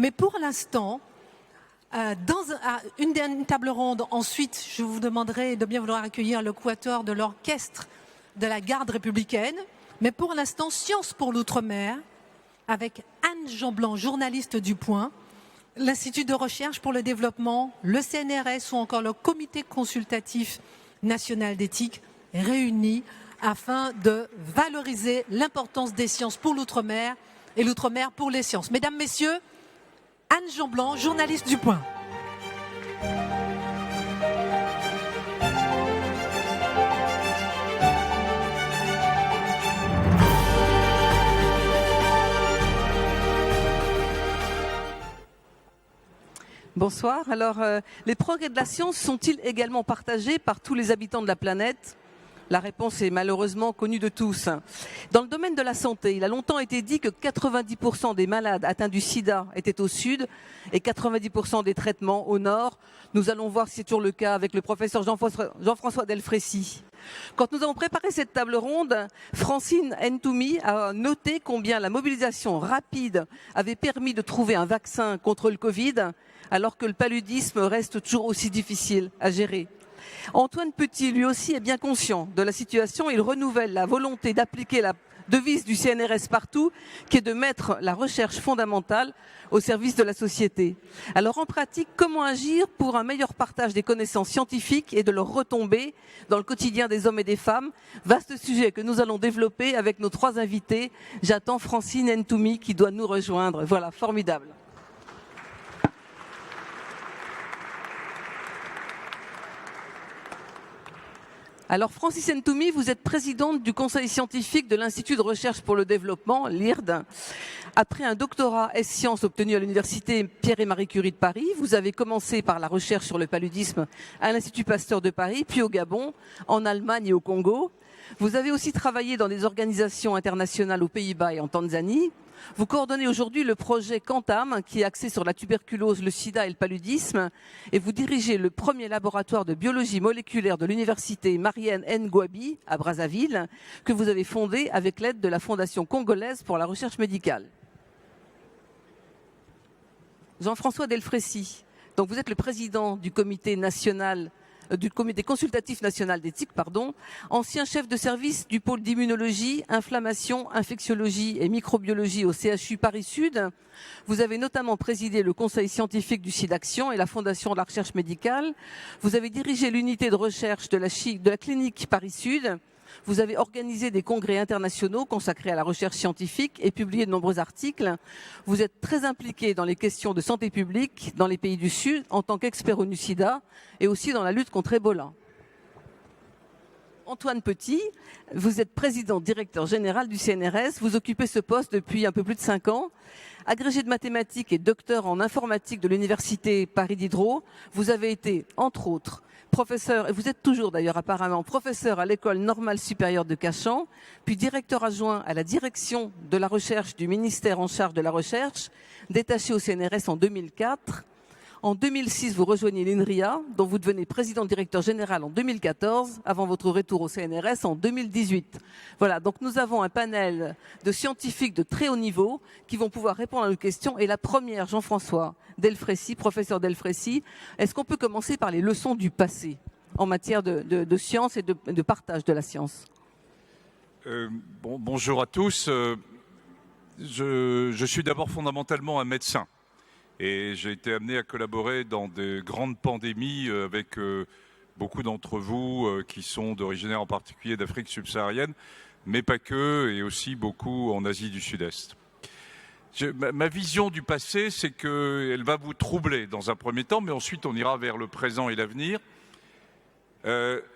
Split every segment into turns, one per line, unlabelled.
Mais pour l'instant, une table ronde, ensuite, je vous demanderai de bien vouloir accueillir le quatuor de l'orchestre de la garde républicaine. Mais pour l'instant, Sciences pour l'Outre-mer, avec Anne Jean-Blanc, journaliste du Point, l'Institut de recherche pour le développement, le CNRS ou encore le Comité consultatif national d'éthique réunis afin de valoriser l'importance des sciences pour l'outre-mer et l'outre-mer pour les sciences. Mesdames, Messieurs, Anne Jean-Blanc, journaliste du Point.
Bonsoir. Alors, les progrès de la science sont-ils également partagés par tous les habitants de la planète ? La réponse est malheureusement connue de tous. Dans le domaine de la santé, il a longtemps été dit que 90% des malades atteints du sida étaient au sud et 90% des traitements au nord. Nous allons voir si c'est toujours le cas avec le professeur Jean-François Delfraissy. Quand nous avons préparé cette table ronde, Francine Ntoumi a noté combien la mobilisation rapide avait permis de trouver un vaccin contre le Covid, alors que le paludisme reste toujours aussi difficile à gérer. Antoine Petit, lui aussi, est bien conscient de la situation. Il renouvelle la volonté d'appliquer la devise du CNRS partout, qui est de mettre la recherche fondamentale au service de la société. Alors en pratique, comment agir pour un meilleur partage des connaissances scientifiques et de leurs retombées dans le quotidien des hommes et des femmes? Vaste sujet que nous allons développer avec nos trois invités. J'attends Francine Ntoumi qui doit nous rejoindre. Voilà, formidable. Alors, Francis Ntoumi, vous êtes présidente du conseil scientifique de l'Institut de recherche pour le développement, l'IRD. Après un doctorat S-Sciences obtenu à l'université Pierre et Marie Curie de Paris, vous avez commencé par la recherche sur le paludisme à l'Institut Pasteur de Paris, puis au Gabon, en Allemagne et au Congo. Vous avez aussi travaillé dans des organisations internationales aux Pays-Bas et en Tanzanie. Vous coordonnez aujourd'hui le projet Quantam, qui est axé sur la tuberculose, le sida et le paludisme, et vous dirigez le premier laboratoire de biologie moléculaire de l'université Marienne Ngouabi à Brazzaville, que vous avez fondé avec l'aide de la Fondation congolaise pour la recherche médicale. Jean-François Delfraissy, donc vous êtes le président du comité consultatif national d'éthique, ancien chef de service du pôle d'immunologie, inflammation, infectiologie et microbiologie au CHU Paris-Sud. Vous avez notamment présidé le conseil scientifique du SIDAction et la Fondation de la recherche médicale. Vous avez dirigé l'unité de recherche de la clinique Paris-Sud. Vous avez organisé des congrès internationaux consacrés à la recherche scientifique et publié de nombreux articles. Vous êtes très impliqué dans les questions de santé publique dans les pays du Sud en tant qu'expert au NUCIDA et aussi dans la lutte contre Ebola. Antoine Petit, vous êtes président directeur général du CNRS. Vous occupez ce poste depuis un peu plus de 5 ans. Agrégé de mathématiques et docteur en informatique de l'université Paris Diderot, vous avez été, entre autres, professeur, et vous êtes toujours d'ailleurs apparemment professeur à l'école normale supérieure de Cachan, puis directeur adjoint à la direction de la recherche du ministère en charge de la recherche, détaché au CNRS en 2004. En 2006, vous rejoignez l'INRIA, dont vous devenez président directeur général en 2014, avant votre retour au CNRS en 2018. Voilà, donc nous avons un panel de scientifiques de très haut niveau qui vont pouvoir répondre à nos questions. Et la première, Jean-François Delfraissy, professeur Delfraissy, est-ce qu'on peut commencer par les leçons du passé en matière de science et de partage de la science?
Bonjour à tous. Je suis d'abord fondamentalement un médecin. Et j'ai été amené à collaborer dans des grandes pandémies avec beaucoup d'entre vous qui sont d'origine en particulier d'Afrique subsaharienne, mais pas que, et aussi beaucoup en Asie du Sud-Est. Ma vision du passé, c'est qu'elle va vous troubler dans un premier temps, mais ensuite on ira vers le présent et l'avenir.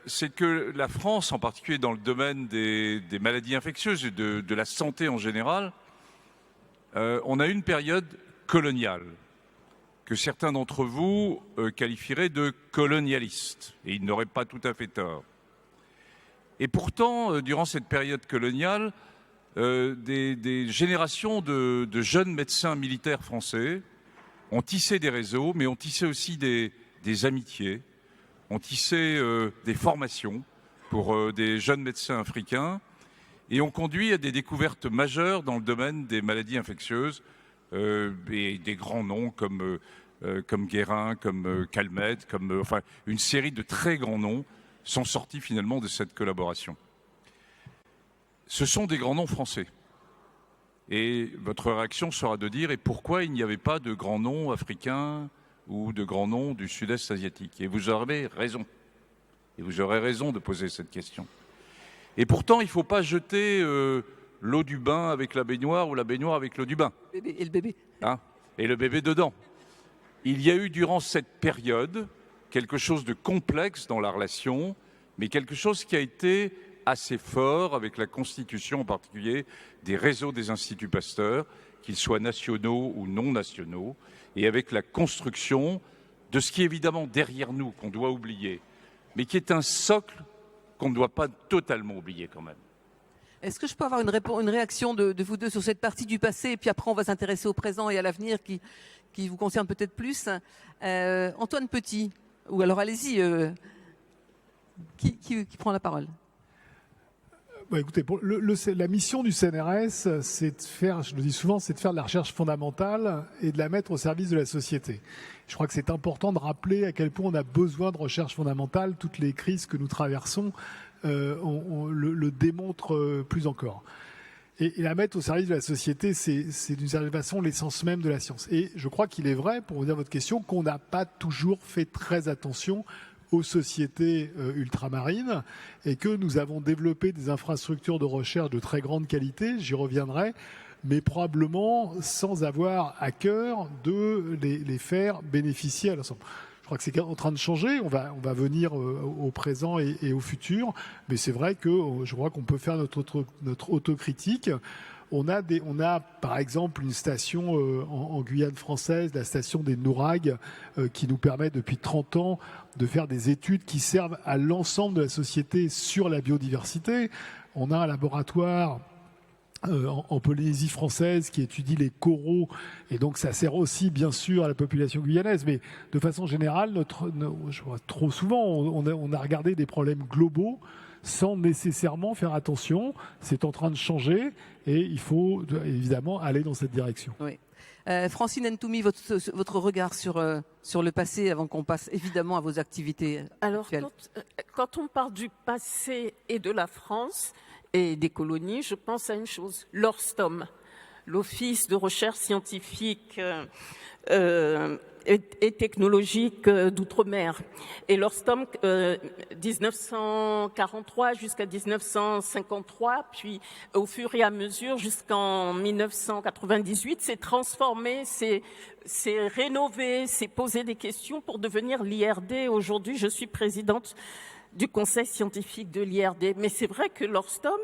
C'est que la France, en particulier dans le domaine des maladies infectieuses et de la santé en général, on a une période coloniale que certains d'entre vous qualifieraient de colonialiste, et ils n'auraient pas tout à fait tort. Et pourtant, durant cette période coloniale, des générations de jeunes médecins militaires français ont tissé des réseaux, mais ont tissé aussi des amitiés, ont tissé des formations pour des jeunes médecins africains, et ont conduit à des découvertes majeures dans le domaine des maladies infectieuses, et des grands noms comme Guérin, comme Calmette, enfin une série de très grands noms sont sortis finalement de cette collaboration. Ce sont des grands noms français. Et votre réaction sera de dire, et pourquoi il n'y avait pas de grands noms africains ou de grands noms du sud-est asiatique? Et vous aurez raison. Et vous aurez raison de poser cette question. Et pourtant, il ne faut pas jeter l'eau du bain avec la baignoire ou la baignoire avec l'eau du bain.
Et le bébé.
Hein? Et le bébé dedans. Il y a eu durant cette période quelque chose de complexe dans la relation, mais quelque chose qui a été assez fort avec la constitution en particulier des réseaux des instituts Pasteur, qu'ils soient nationaux ou non nationaux, et avec la construction de ce qui est évidemment derrière nous, qu'on doit oublier, mais qui est un socle qu'on ne doit pas totalement oublier quand même.
Est-ce que je peux avoir une réaction de vous deux sur cette partie du passé, et puis après on va s'intéresser au présent et à l'avenir qui vous concerne peut-être plus. Antoine Petit, ou alors allez-y, qui prend la parole?
Écoutez, la mission du CNRS, c'est de faire, je le dis souvent, c'est de faire de la recherche fondamentale et de la mettre au service de la société. Je crois que c'est important de rappeler à quel point on a besoin de recherche fondamentale. Toutes les crises que nous traversons le démontrent plus encore. Et la mettre au service de la société, c'est d'une certaine façon l'essence même de la science. Et je crois qu'il est vrai, pour revenir à votre question, qu'on n'a pas toujours fait très attention aux sociétés ultramarines et que nous avons développé des infrastructures de recherche de très grande qualité, j'y reviendrai, mais probablement sans avoir à cœur de les faire bénéficier à l'ensemble. Je crois que c'est en train de changer, on va venir au présent et au futur, mais c'est vrai que je crois qu'on peut faire notre autocritique. On a par exemple une station en Guyane française, la station des Nouragues, qui nous permet depuis 30 ans de faire des études qui servent à l'ensemble de la société sur la biodiversité. On a un laboratoire en Polynésie française qui étudie les coraux, et donc ça sert aussi bien sûr à la population guyanaise, mais de façon générale, je vois trop souvent, on a regardé des problèmes globaux sans nécessairement faire attention. C'est en train de changer et il faut évidemment aller dans cette direction.
Oui. Francine Ntoumi, votre regard sur le passé avant qu'on passe évidemment à vos activités actuelles.
Quand on parle du passé et de la France et des colonies, je pense à une chose, l'ORSTOM, l'Office de recherche scientifique et technologique d'outre-mer. Et l'ORSTOM, 1943 jusqu'à 1953, puis au fur et à mesure jusqu'en 1998, s'est transformé, s'est rénové, s'est posé des questions pour devenir l'IRD. Aujourd'hui, je suis présidente du conseil scientifique de l'IRD. Mais c'est vrai que l'ORSTOM,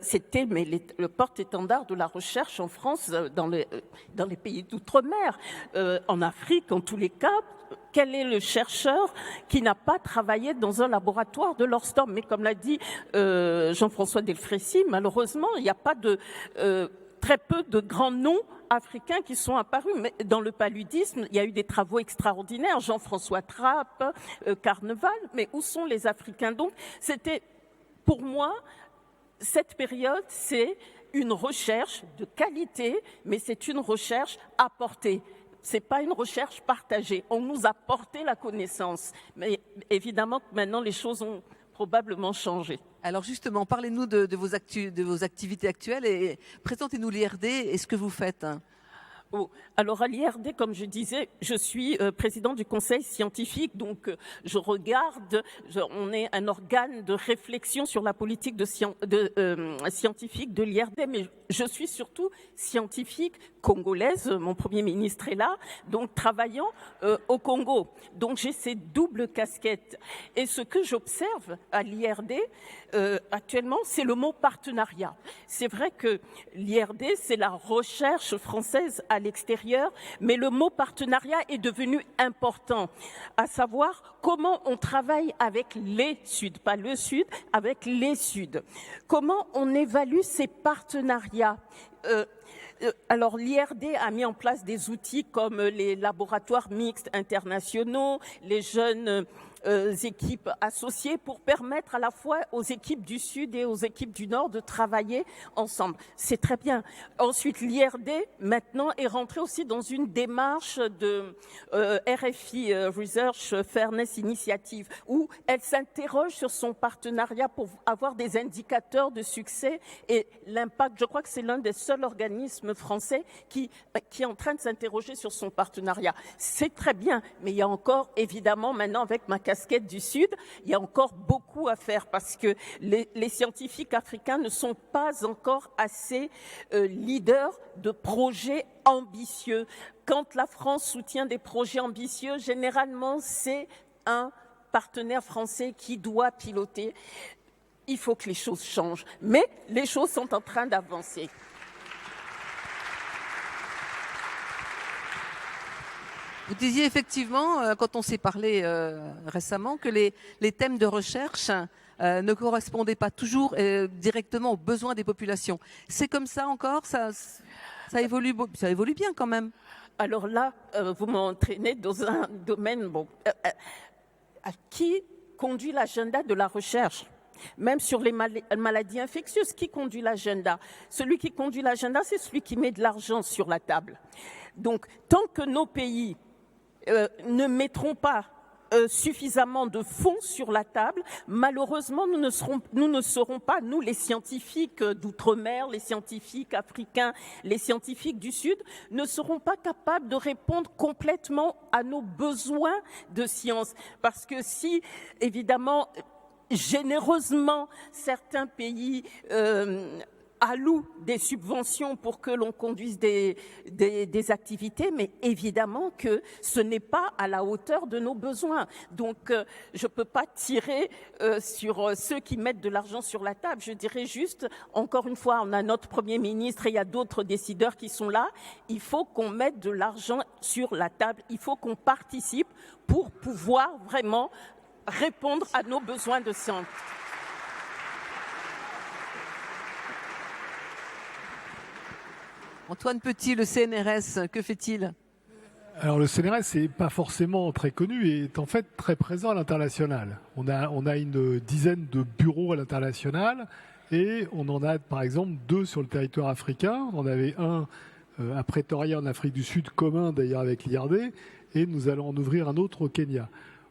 c'était le porte-étendard de la recherche en France, dans les pays d'outre-mer, en Afrique, en tous les cas. Quel est le chercheur qui n'a pas travaillé dans un laboratoire de l'ORSTOM? Mais comme l'a dit Jean-François Delfraissy, malheureusement, il n'y a pas très peu de grands noms africains qui sont apparus. Mais dans le paludisme, il y a eu des travaux extraordinaires. Jean-François Trappe, Carneval. Mais où sont les Africains? Donc, c'était, pour moi, cette période, c'est une recherche de qualité, mais c'est une recherche apportée. C'est pas une recherche partagée. On nous a porté la connaissance. Mais évidemment, maintenant, les choses ont probablement changé.
Alors justement, parlez-nous de vos activités actuelles et présentez-nous l'IRD et ce que vous faites.
Alors à l'IRD, comme je disais, je suis présidente du conseil scientifique, donc je regarde, on est un organe de réflexion sur la politique scientifique de l'IRD, mais je suis surtout scientifique congolaise, mon Premier ministre est là, donc travaillant au Congo. Donc j'ai ces doubles casquettes. Et ce que j'observe à l'IRD actuellement, c'est le mot partenariat. C'est vrai que l'IRD, c'est la recherche française à l'extérieur, mais le mot partenariat est devenu important, à savoir comment on travaille avec les Suds, pas le Sud, avec les Suds. Comment on évalue ces partenariats? Alors l'IRD a mis en place des outils comme les laboratoires mixtes internationaux, les jeunes équipes associées pour permettre à la fois aux équipes du Sud et aux équipes du Nord de travailler ensemble. C'est très bien. Ensuite, l'IRD maintenant est rentré aussi dans une démarche de RFI, Research Fairness Initiative, où elle s'interroge sur son partenariat pour avoir des indicateurs de succès et l'impact. Je crois que c'est l'un des seuls organismes français qui est en train de s'interroger sur son partenariat. C'est très bien, mais il y a encore, évidemment, maintenant avec ma casquette du Sud, il y a encore beaucoup à faire parce que les scientifiques africains ne sont pas encore assez leaders de projets ambitieux. Quand la France soutient des projets ambitieux, généralement, c'est un partenaire français qui doit piloter. Il faut que les choses changent, mais les choses sont en train d'avancer.
Vous disiez effectivement, quand on s'est parlé récemment, que les thèmes de recherche ne correspondaient pas toujours directement aux besoins des populations. C'est comme ça encore, ça évolue bien quand même.
Alors là, vous m'entraînez dans un domaine qui conduit l'agenda de la recherche. Même sur les maladies infectieuses, qui conduit l'agenda? Celui qui conduit l'agenda, c'est celui qui met de l'argent sur la table. Donc, tant que nos pays ne mettront pas suffisamment de fonds sur la table, malheureusement, nous ne serons pas, nous les scientifiques d'outre-mer, les scientifiques africains, les scientifiques du Sud, ne seront pas capables de répondre complètement à nos besoins de science. Parce que si, évidemment, généreusement, certains pays allouent des subventions pour que l'on conduise des activités, mais évidemment que ce n'est pas à la hauteur de nos besoins. Donc, je ne peux pas tirer sur ceux qui mettent de l'argent sur la table. Je dirais juste, encore une fois, on a notre Premier ministre et il y a d'autres décideurs qui sont là. Il faut qu'on mette de l'argent sur la table. Il faut qu'on participe pour pouvoir vraiment répondre à nos besoins de science.
Antoine Petit, le CNRS, que fait-il?
Alors le CNRS n'est pas forcément très connu et est en fait très présent à l'international. On a une dizaine de bureaux à l'international et on en a par exemple 2 sur le territoire africain. On en avait un à Pretoria en Afrique du Sud, commun d'ailleurs avec l'IRD, et nous allons en ouvrir un autre au Kenya.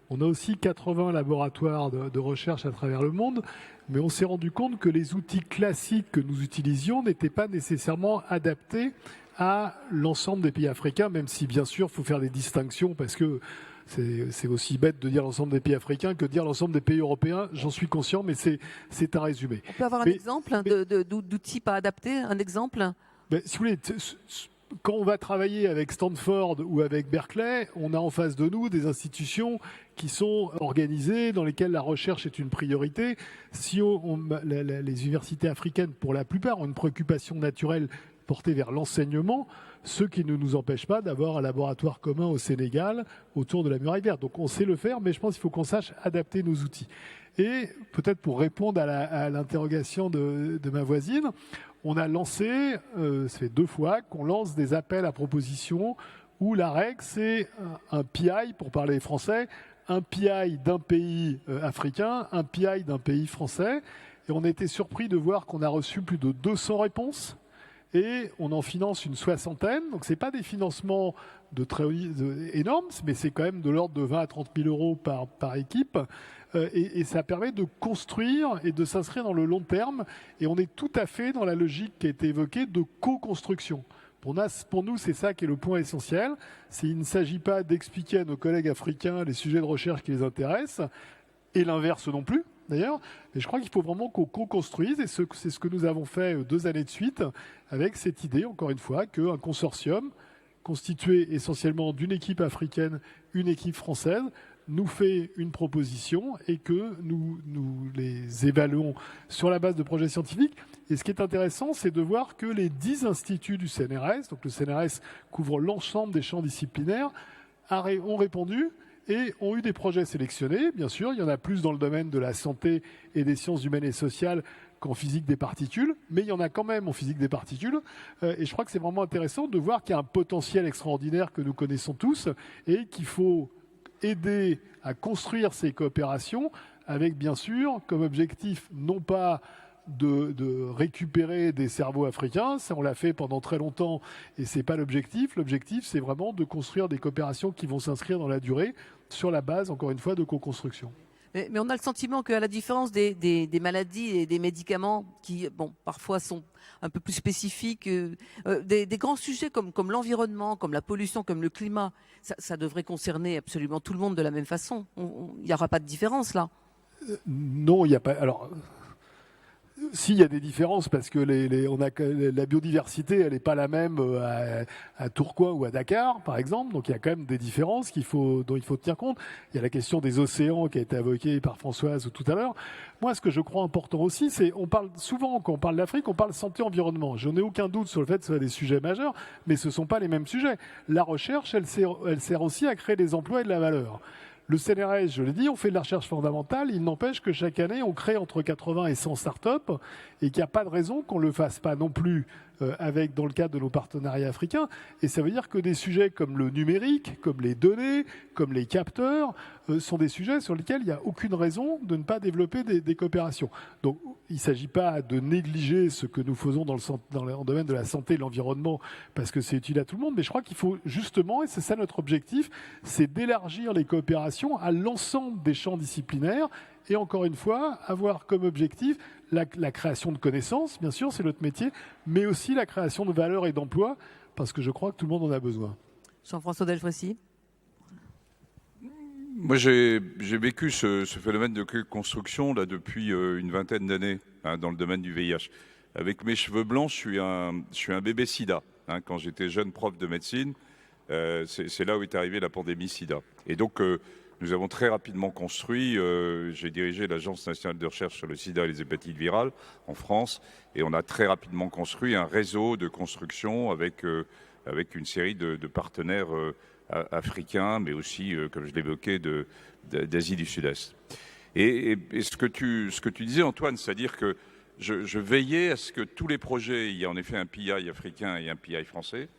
On a aussi 80 laboratoires de recherche à travers le monde, mais on s'est rendu compte que les outils classiques que nous utilisions n'étaient pas nécessairement adaptés à l'ensemble des pays africains, même si bien sûr il faut faire des distinctions parce que c'est aussi bête de dire l'ensemble des pays africains que de dire l'ensemble des pays européens, j'en suis conscient, mais c'est un résumé.
On peut avoir un exemple d'outils pas adaptés, un exemple?
Si vous voulez, quand on va travailler avec Stanford ou avec Berkeley, on a en face de nous des institutions qui sont organisées, dans lesquelles la recherche est une priorité. Si les universités africaines, pour la plupart, ont une préoccupation naturelle portée vers l'enseignement, ce qui ne nous empêche pas d'avoir un laboratoire commun au Sénégal autour de la Muraille Verte. Donc on sait le faire, mais je pense qu'il faut qu'on sache adapter nos outils. Et peut-être pour répondre à l'interrogation de ma voisine, on a lancé, ça fait 2 fois, qu'on lance des appels à propositions où la règle, c'est un PI, pour parler français, un PI d'un pays africain, un PI d'un pays français. Et on a été surpris de voir qu'on a reçu plus de 200 réponses et on en finance une 60aine. Donc ce n'est pas des financements énormes, mais c'est quand même de l'ordre de 20 à 30 000 euros par équipe. Et ça permet de construire et de s'inscrire dans le long terme. Et on est tout à fait dans la logique qui a été évoquée de co-construction. Pour nous, c'est ça qui est le point essentiel. Il ne s'agit pas d'expliquer à nos collègues africains les sujets de recherche qui les intéressent, et l'inverse non plus, d'ailleurs. Mais je crois qu'il faut vraiment qu'on co-construise, et c'est ce que nous avons fait 2 années de suite, avec cette idée, encore une fois, qu'un consortium constitué essentiellement d'une équipe africaine, une équipe française, nous fait une proposition et que nous les évaluons sur la base de projets scientifiques. Et ce qui est intéressant, c'est de voir que les 10 instituts du CNRS, donc le CNRS couvre l'ensemble des champs disciplinaires, ont répondu et ont eu des projets sélectionnés. Bien sûr, il y en a plus dans le domaine de la santé et des sciences humaines et sociales qu'en physique des particules, mais il y en a quand même en physique des particules. Et je crois que c'est vraiment intéressant de voir qu'il y a un potentiel extraordinaire que nous connaissons tous et qu'il faut aider à construire ces coopérations avec, bien sûr, comme objectif, non pas de récupérer des cerveaux africains, ça on l'a fait pendant très longtemps et c'est pas l'objectif. L'objectif, c'est vraiment de construire des coopérations qui vont s'inscrire dans la durée sur la base, encore une fois, de co-construction.
Mais on a le sentiment qu'à la différence des maladies et des médicaments qui, bon, parfois sont un peu plus spécifiques, des grands sujets comme l'environnement, comme la pollution, comme le climat, ça devrait concerner absolument tout le monde de la même façon. Il n'y aura pas de différence là.
Non, il n'y a pas. Alors, s'il y a des différences, parce que la biodiversité, elle n'est pas la même à Tourcoing ou à Dakar, par exemple. Donc il y a quand même des différences dont il faut tenir compte. Il y a la question des océans qui a été évoquée par Françoise tout à l'heure. Moi, ce que je crois important aussi, c'est on parle souvent, quand on parle d'Afrique, on parle santé-environnement. Je n'ai aucun doute sur le fait que ce soit des sujets majeurs, mais ce ne sont pas les mêmes sujets. La recherche, elle sert aussi à créer des emplois et de la valeur. Le CNRS, je l'ai dit, on fait de la recherche fondamentale. Il n'empêche que chaque année, on crée entre 80 et 100 startups et qu'il n'y a pas de raison qu'on ne le fasse pas non plus dans le cadre de nos partenariats africains. Et ça veut dire que des sujets comme le numérique, comme les données, comme les capteurs, sont des sujets sur lesquels il n'y a aucune raison de ne pas développer des coopérations. Donc, il ne s'agit pas de négliger ce que nous faisons dans le domaine de la santé et de l'environnement parce que c'est utile à tout le monde, mais je crois qu'il faut justement, et c'est ça notre objectif, c'est d'élargir les coopérations à l'ensemble des champs disciplinaires et encore une fois, avoir comme objectif la création de connaissances, bien sûr, c'est notre métier, mais aussi la création de valeur et d'emplois, parce que je crois que tout le monde en a besoin.
Jean-François Delfrécy.
Moi, j'ai vécu ce phénomène de construction là, depuis une vingtaine d'années dans le domaine du VIH. Avec mes cheveux blancs, je suis un bébé sida. Quand j'étais jeune prof de médecine, c'est là où est arrivée la pandémie sida. Et donc, nous avons très rapidement construit, j'ai dirigé l'Agence nationale de recherche sur le sida et les hépatites virales en France, et on a très rapidement construit un réseau de construction avec une série de partenaires africains, mais aussi, comme je l'évoquais, d'Asie du Sud-Est. Et ce que tu disais, Antoine, c'est-à-dire que je veillais à ce que tous les projets, il y a en effet un PI africain et un PI français,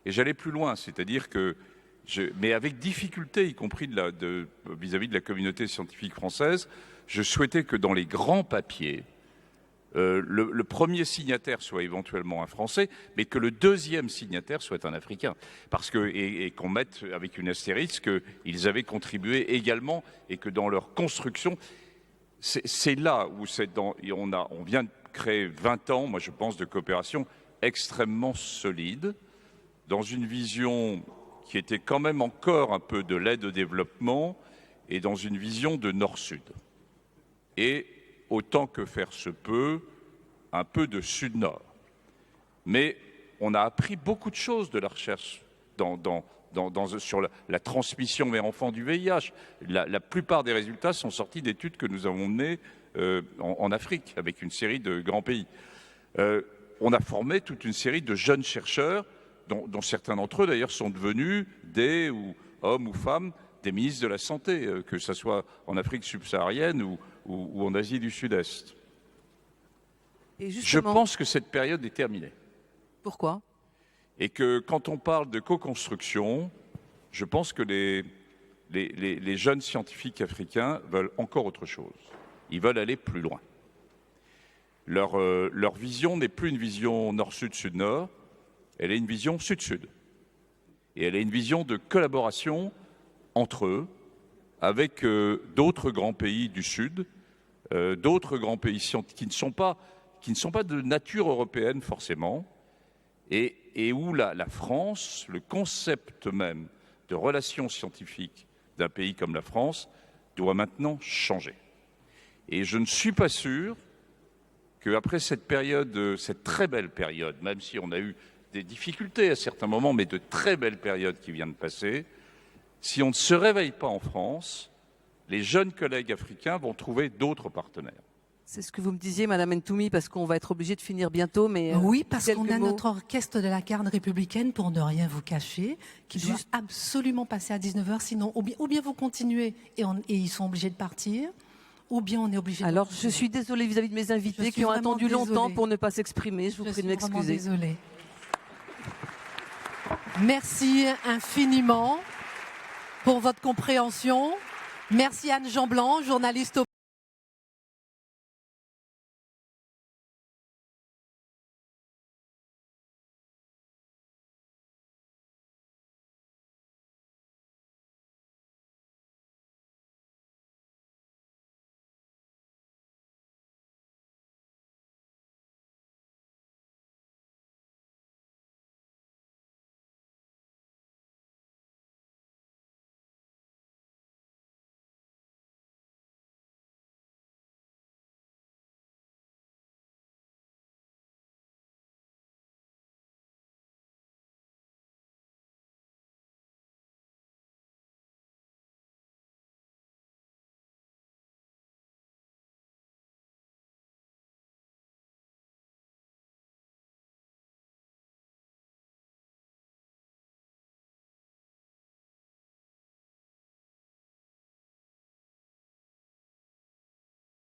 et j'allais plus loin, c'est-à-dire que mais avec difficulté, y compris vis-à-vis de la communauté scientifique française, je souhaitais que dans les grands papiers, le premier signataire soit éventuellement un Français, mais que le deuxième signataire soit un Africain. Et qu'on mette avec une astérisque qu'ils avaient contribué également et que dans leur construction, c'est là où on vient de créer 20 ans, moi je pense, de coopération extrêmement solide, dans une vision qui était quand même encore un peu de l'aide au développement et dans une vision de Nord-Sud. Et autant que faire se peut, un peu de Sud-Nord. Mais on a appris beaucoup de choses de la recherche sur la transmission vers enfants du VIH. La plupart des résultats sont sortis d'études que nous avons menées en Afrique, avec une série de grands pays. On a formé toute une série de jeunes chercheurs dont certains d'entre eux, d'ailleurs, sont devenus hommes ou femmes, des ministres de la Santé, que ce soit en Afrique subsaharienne ou en Asie du Sud-Est. Je pense que cette période est terminée.
Pourquoi ?
Et que quand on parle de co-construction, je pense que les jeunes scientifiques africains veulent encore autre chose. Ils veulent aller plus loin. Leur vision n'est plus une vision nord-sud, sud-nord. Elle est une vision sud-sud. Et elle est une vision de collaboration entre eux, avec d'autres grands pays du Sud, d'autres grands pays qui ne sont pas de nature européenne forcément, et où la France, le concept même de relations scientifiques d'un pays comme la France, doit maintenant changer. Et je ne suis pas sûr qu'après cette période, cette très belle période, même si on a eu des difficultés à certains moments, mais de très belles périodes qui viennent de passer, si on ne se réveille pas en France, les jeunes collègues africains vont trouver d'autres partenaires.
C'est ce que vous me disiez, Madame Ntoumi, parce qu'on va être obligé de finir bientôt. Mais
oui, parce qu'on a notre orchestre de la garde républicaine, pour ne rien vous cacher, qui doit absolument passer à 19h, sinon, ou bien vous continuez et ils sont obligés de partir, ou bien on est obligé de...
Alors, je suis désolée vis-à-vis de mes invités
Je suis
qui ont
vraiment
attendu longtemps
désolée.
pour ne pas s'exprimer. Je vous prie de
suis vraiment
m'excuser.
désolée. Merci infiniment pour votre compréhension. Merci Anne Jean-Blanc, journaliste au